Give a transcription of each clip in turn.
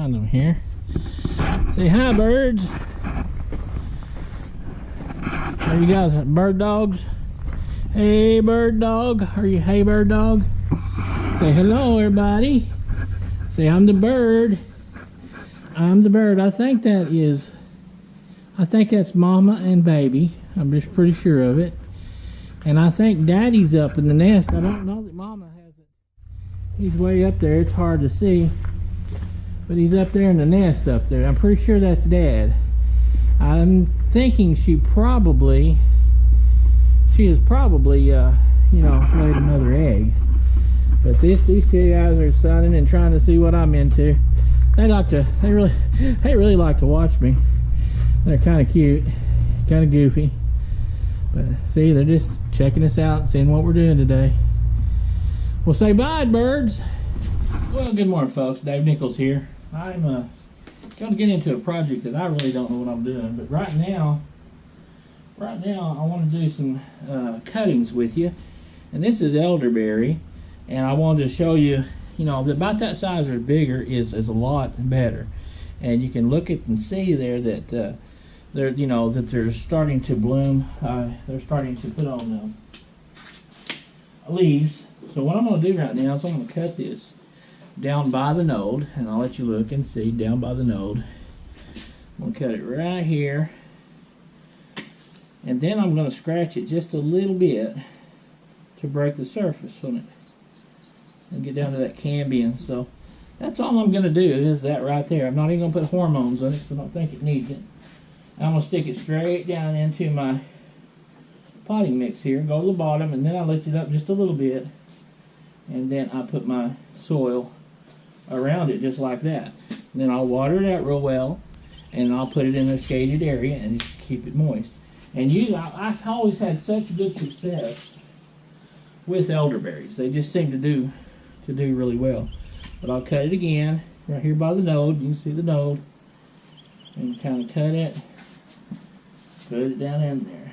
find them here. Say hi, birds. Are you guys bird dogs? Hey, bird dog. Are you? Hey, bird dog. Say hello, everybody. Say I'm the bird. I'm the bird. I think that's mama and baby. I'm just pretty sure of it. And I think daddy's up in the nest. I don't know that mama hasn't. He's way up there. It's hard to see. But he's up there in the nest up there. I'm pretty sure that's dad. I'm thinking she has probably, laid another egg. But these two guys are sunning and trying to see what I'm into. They really like to watch me. They're kind of cute, kind of goofy. But see, they're just checking us out and seeing what we're doing today. Well, say bye, birds. Well, good morning, folks. Dave Nichols here. I'm going to get into a project that I really don't know what I'm doing. But right now I want to do some cuttings with you. And this is elderberry. And I wanted to show you, about that size or bigger is a lot better. And you can look at and see there that they're starting to bloom. They're starting to put on leaves. So what I'm going to do right now is I'm going to cut this down by the node, and I'll let you look and see down by the node. I'm going to cut it right here, and then I'm going to scratch it just a little bit to break the surface on it and get down to that cambium. So that's all I'm going to do is that right there. I'm not even going to put hormones on it because I don't think it needs it. I'm going to stick it straight down into my potting mix here, go to the bottom, and then I lift it up just a little bit, and then I put my soil around it just like that. And then I'll water it out real well, and I'll put it in a shaded area and just keep it moist. And I've always had such good success with elderberries. They just seem to do really well. But I'll cut it again right here by the node. You can see the node, and kind of cut it, put it down in there,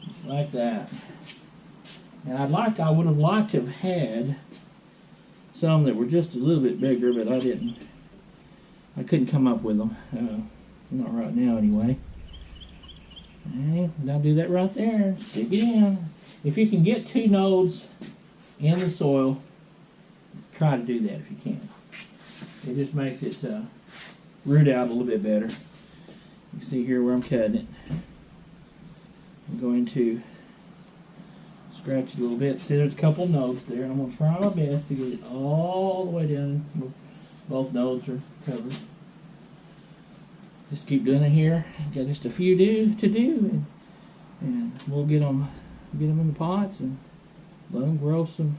just like that. And I would have liked to have had some that were just a little bit bigger, but I didn't. I couldn't come up with them. Not right now, anyway. And I'll do that right there. Stick it in. If you can get 2 nodes in the soil, try to do that if you can. It just makes it root out a little bit better. You see here where I'm cutting it. I'm going to scratch it a little bit. See, there's a couple nodes there, and I'm going to try my best to get it all the way down. Both nodes are covered. Just keep doing it here. Got just a few to do, and we'll get them in the pots and let them grow some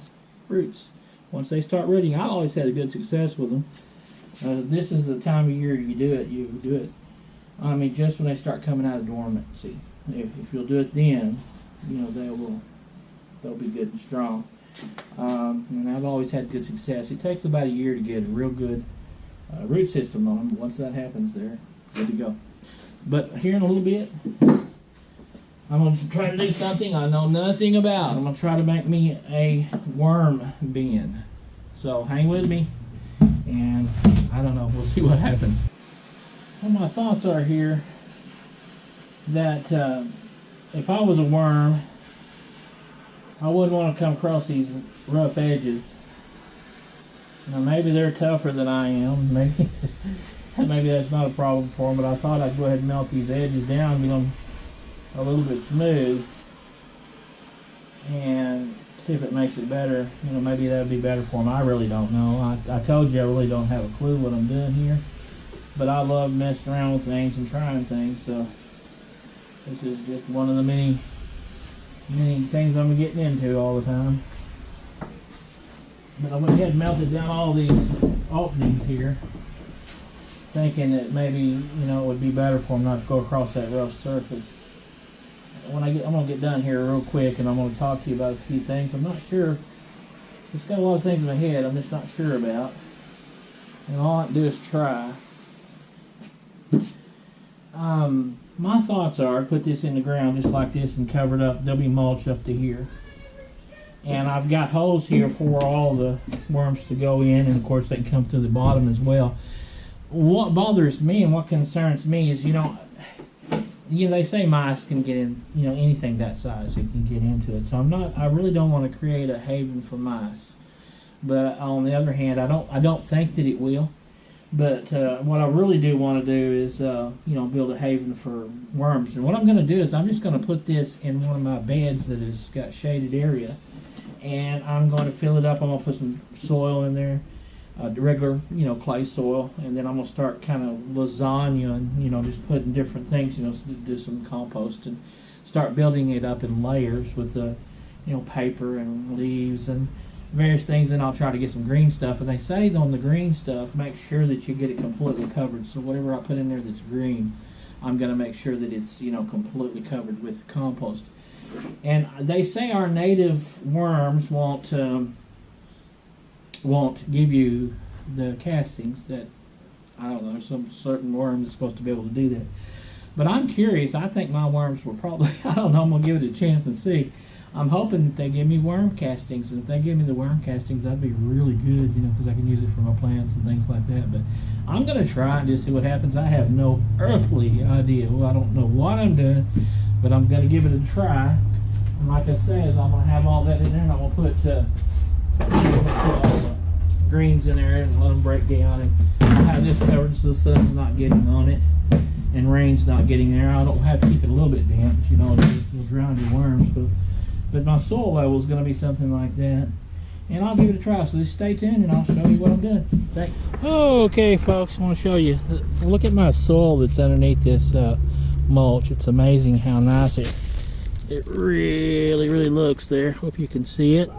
roots. Once they start rooting, I always had a good success with them. This is the time of year you do it. Just when they start coming out of dormancy. If you'll do it then, they'll be good and strong. And I've always had good success. It takes about a year to get a real good root system on them. Once that happens, they're good to go. But here in a little bit, I'm going to try to do something I know nothing about. I'm going to try to make me a worm bin. So hang with me, and I don't know, we'll see what happens. Well, my thoughts are here that if I was a worm, I wouldn't want to come across these rough edges. Now maybe they're tougher than I am. Maybe that's not a problem for them, but I thought I'd go ahead and melt these edges down, get them a little bit smooth, and see if it makes it better. Maybe that would be better for them. I really don't know. I told you I really don't have a clue what I'm doing here, but I love messing around with things and trying things, so this is just one of the many things I'm getting into all the time. But I went ahead and melted down all these openings here, thinking that maybe, it would be better for them not to go across that rough surface. I'm going to get done here real quick, and I'm going to talk to you about a few things. I'm not sure. It's got a lot of things in my head I'm just not sure about. And all I can do is try. My thoughts are, put this in the ground just like this and cover it up. There'll be mulch up to here. And I've got holes here for all the worms to go in, and of course they can come through the bottom as well. What bothers me and what concerns me is, they say mice can get in, anything that size, it can get into it. So I really don't want to create a haven for mice. But on the other hand, I don't think that it will. But what I really do want to do is, build a haven for worms. And what I'm going to do is I'm just going to put this in one of my beds that has got shaded area. And I'm going to fill it up. I'm going to put some soil in there, regular, clay soil. And then I'm going to start kind of lasagna and, just putting different things, do some compost and start building it up in layers with paper and leaves and various things. And I'll try to get some green stuff. And they say on the green stuff, make sure that you get it completely covered. So whatever I put in there that's green, I'm going to make sure that it's, completely covered with compost. And they say our native worms won't give you the castings that, I don't know, there's some certain worm that's supposed to be able to do that. But I'm curious. I think my worms will probably, I don't know, I'm going to give it a chance and see. I'm hoping that they give me worm castings. And if they give me the worm castings, that'd be really good, because I can use it for my plants and things like that. But I'm going to try and just see what happens. I have no earthly idea. Well, I don't know what I'm doing, but I'm going to give it a try. And like I said, I'm going to have all that in there, and I'm going to put all the greens in there and let them break down. And I'll have this covered so the sun's not getting on it and rain's not getting there. I don't have to keep it a little bit damp, but it'll drown your worms. But my soil level is going to be something like that. And I'll give it a try. So just stay tuned and I'll show you what I'm doing. Thanks. Okay, folks, I want to show you. Look at my soil that's underneath this mulch. It's amazing how nice it really, really looks there. Hope you can see it.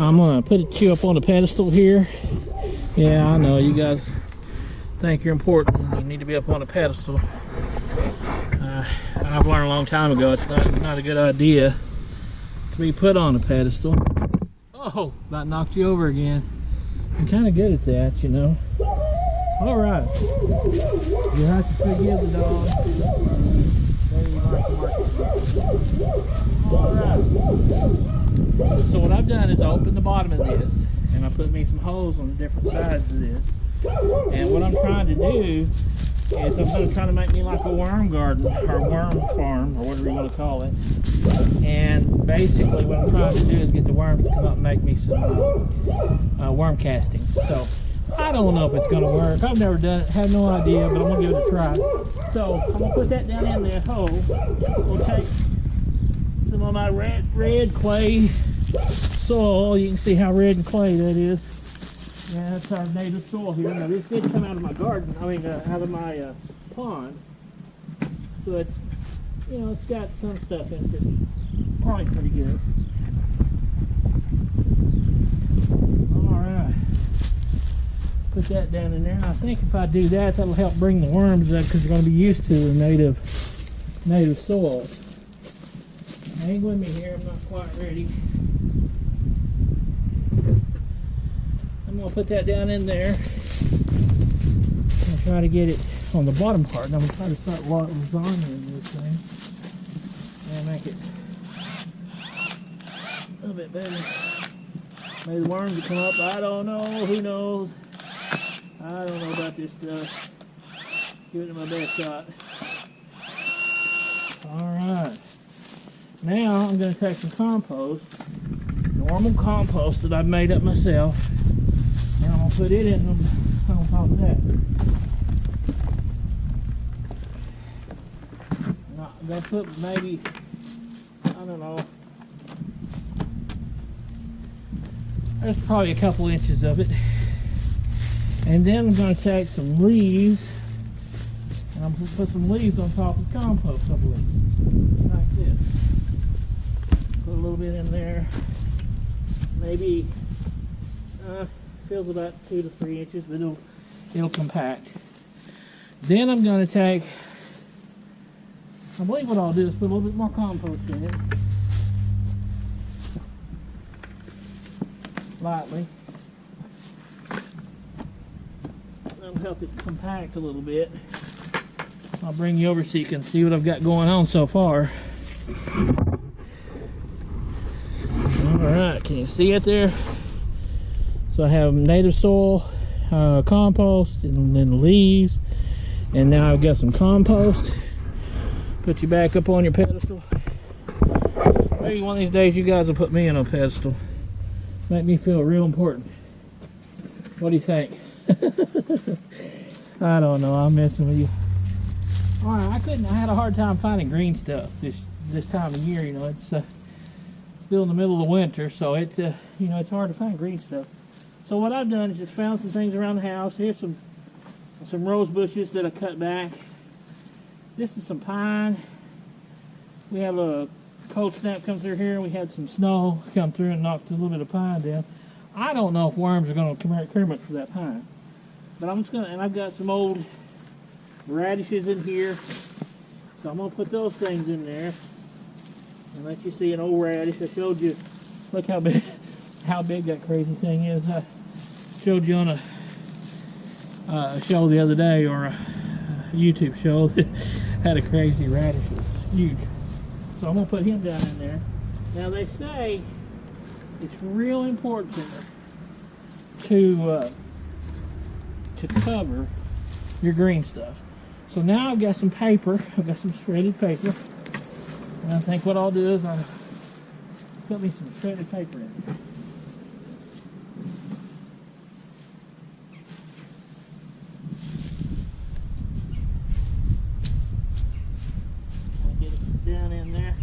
I'm going to put you up on the pedestal here. Yeah, I know. You guys think you're important. You need to be up on a pedestal. I've learned a long time ago it's not a good idea to be put on a pedestal. Oh, about knocked you over again. I'm kind of good at that, All right. You have to forgive the dog. All right. So what I've done is I opened the bottom of this, and I put me some holes on the different sides of this. And what I'm trying to do is I'm going to try to make me like a worm garden, or worm farm, or whatever you want to call it. And basically what I'm trying to do is get the worms to come up and make me some worm castings. So I don't know if it's going to work. I've never done it, have no idea, but I'm going to give it a try. So I'm going to put that down in the hole. We'll take some of my red clay soil. You can see how red and clay that is. Yeah, that's our native soil here. Now this did come out of my garden, out of my pond. So it's, it's got some stuff in it. Probably pretty good. Alright. Put that down in there. And I think if I do that, that'll help bring the worms up because they're going to be used to the native soils. Hang with me here, I'm not quite ready. I'm going to put that down in there. I'll try to get it on the bottom part. And I'm going to try to start lasagna in this thing. And make it a little bit better. Maybe the worms will come up. I don't know. Who knows? I don't know about this stuff. Give it my best shot. Alright. Now I'm going to take some compost. Normal compost that I've made up myself. And I'm going to put it in on top of that. Now, I'm going to put maybe, I don't know, there's probably a couple inches of it. And then I'm going to take some leaves, and I'm going to put some leaves on top of the compost, I believe, like this. Put a little bit in there, maybe, feels about 2 to 3 inches, but it'll compact. Then I'm going to take, I believe what I'll do is put a little bit more compost in it, lightly. That'll help it compact a little bit. I'll bring you over so you can see what I've got going on so far. Alright, can you see it there? So I have native soil, compost, and then leaves. And now I've got some compost. Put you back up on your pedestal. Maybe one of these days you guys will put me on a pedestal. Make me feel real important. What do you think? I don't know, I'm messing with you. Alright, I had a hard time finding green stuff this time of year, you know. It's still in the middle of the winter, so it's you know, it's hard to find green stuff. So what I've done is just found some things around the house. Here's some rose bushes that I cut back. This is some pine. We had a cold snap come through here. We had some snow come through and knocked a little bit of pine down. I don't know if worms are going to come for that pine, but I'm just gonna. And I've got some old radishes in here, so I'm gonna put those things in there and let you see an old radish. I showed you. Look how big that crazy thing is. I showed you on a show the other day, or a YouTube show that had a crazy radish. It was huge. So I'm going to put him down in there. Now they say it's real important to cover your green stuff. So now I've got some paper. I've got some shredded paper. And I think what I'll do is I'll put me some shredded paper in. Down in there.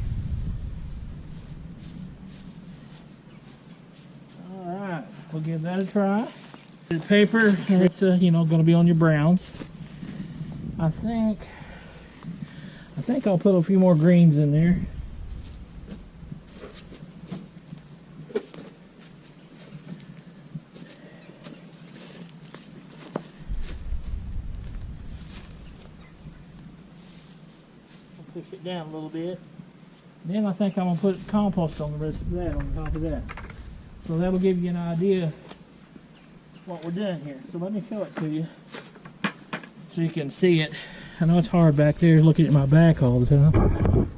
All right, we'll give that a try. The paper, it's you know, going to be on your browns. I think I'll put a few more greens in there. Push it down a little bit. Then I think I'm going to put compost on the rest of that, on top of that. So that'll give you an idea what we're doing here. So let me show it to you so you can see it. I know it's hard back there looking at my back all the time.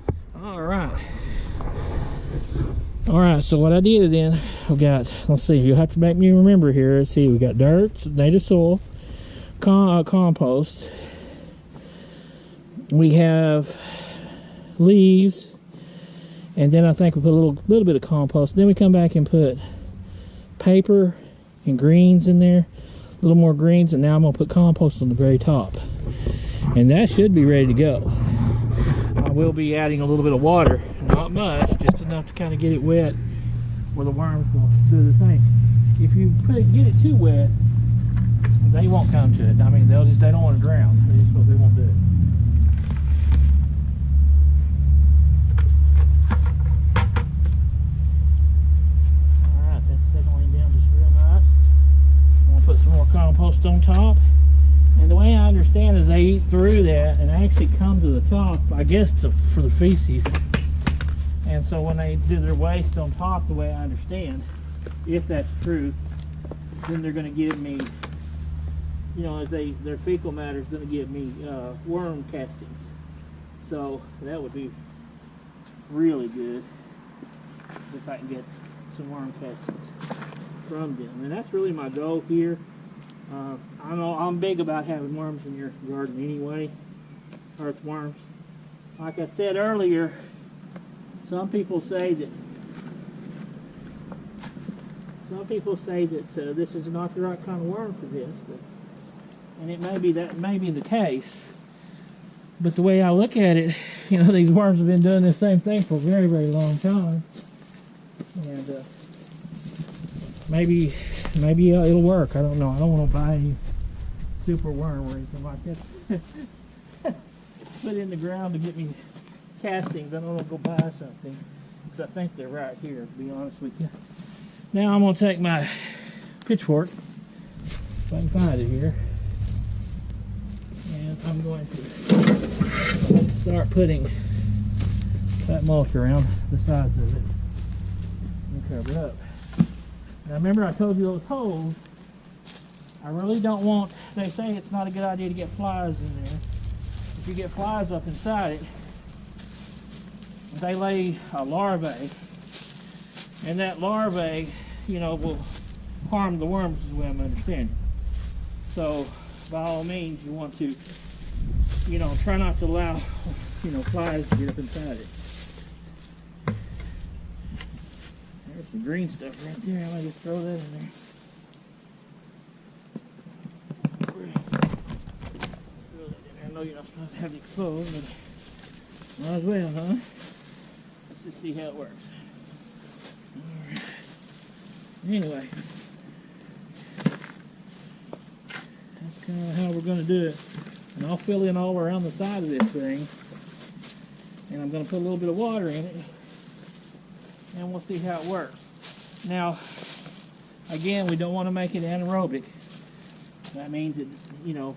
Alright, so what I did then, we got, let's see, you'll have to make me remember here. Let's see, we got dirt, native soil, compost. We have leaves, and then I think we put a little bit of compost. Then we come back and put paper and greens in there, a little more greens, and now I'm going to put compost on the very top. And that should be ready to go. I will be adding a little bit of water, not much, just enough to kind of get it wet where the worms will do the thing. If you get it too wet, they won't come to it. I mean, they don't want to drown. They won't do it. Put some more compost on top, and the way I understand is they eat through that and actually come to the top, I guess, for the feces. And so when they do their waste on top, the way I understand, if that's true, then they're going to give me, you know, their fecal matter is going to give me worm castings. So that would be really good if I can get some worm castings from them. And that's really my goal here. I know I'm big about having worms in your garden anyway, earthworms. Like I said earlier, some people say that this is not the right kind of worm for this, and it may be the case. But the way I look at it, you know, these worms have been doing the same thing for a very, very long time, and maybe it'll work. I don't know. I don't want to buy any super worm or anything like that. Put in the ground to get me castings. I don't want to go buy something because I think they're right here, to be honest with you. Now I'm going to take my pitchfork, if I can find it here, and I'm going to start putting that mulch around the sides of it and cover it up. Now remember I told you those holes, I really don't want, they say it's not a good idea to get flies in there. If you get flies up inside it, they lay a larvae, And that larvae, you know, will harm the worms, is the way I'm understanding. So, by all means, you want to, you know, try not to allow, you know, flies to get up inside it. There's some green stuff right there. I might just throw that in there. I know you're not supposed to have it exposed, but might as well, huh? Let's just see how it works. Alright. Anyway, that's kind of how we're going to do it. And I'll fill in all around the side of this thing. And I'm going to put a little bit of water in it. And we'll see how it works. Now, again, we don't want to make it anaerobic. That means it, you know,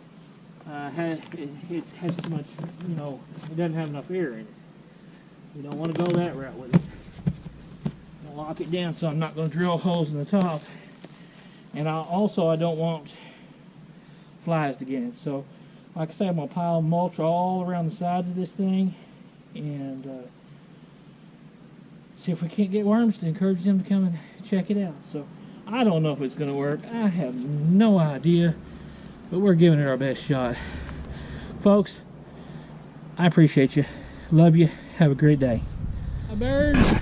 it has too much, you know, it doesn't have enough air in it. We don't want to go that route with it. I'll lock it down so I'm not going to drill holes in the top. And I don't want flies to get in. So, like I said, I'm going to pile mulch all around the sides of this thing. And see if we can't get worms to encourage them to come and check it out. So, I don't know if it's going to work. I have no idea. But we're giving it our best shot. Folks, I appreciate you. Love you. Have a great day. Hi, birds.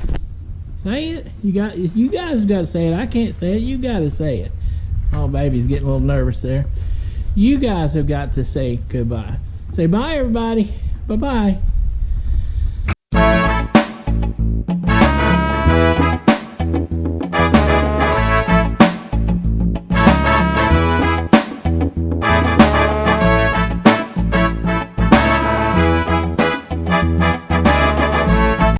Say it. You guys got to say it. I can't say it. You got to say it. Oh, baby's getting a little nervous there. You guys have got to say goodbye. Say bye, everybody. Bye-bye.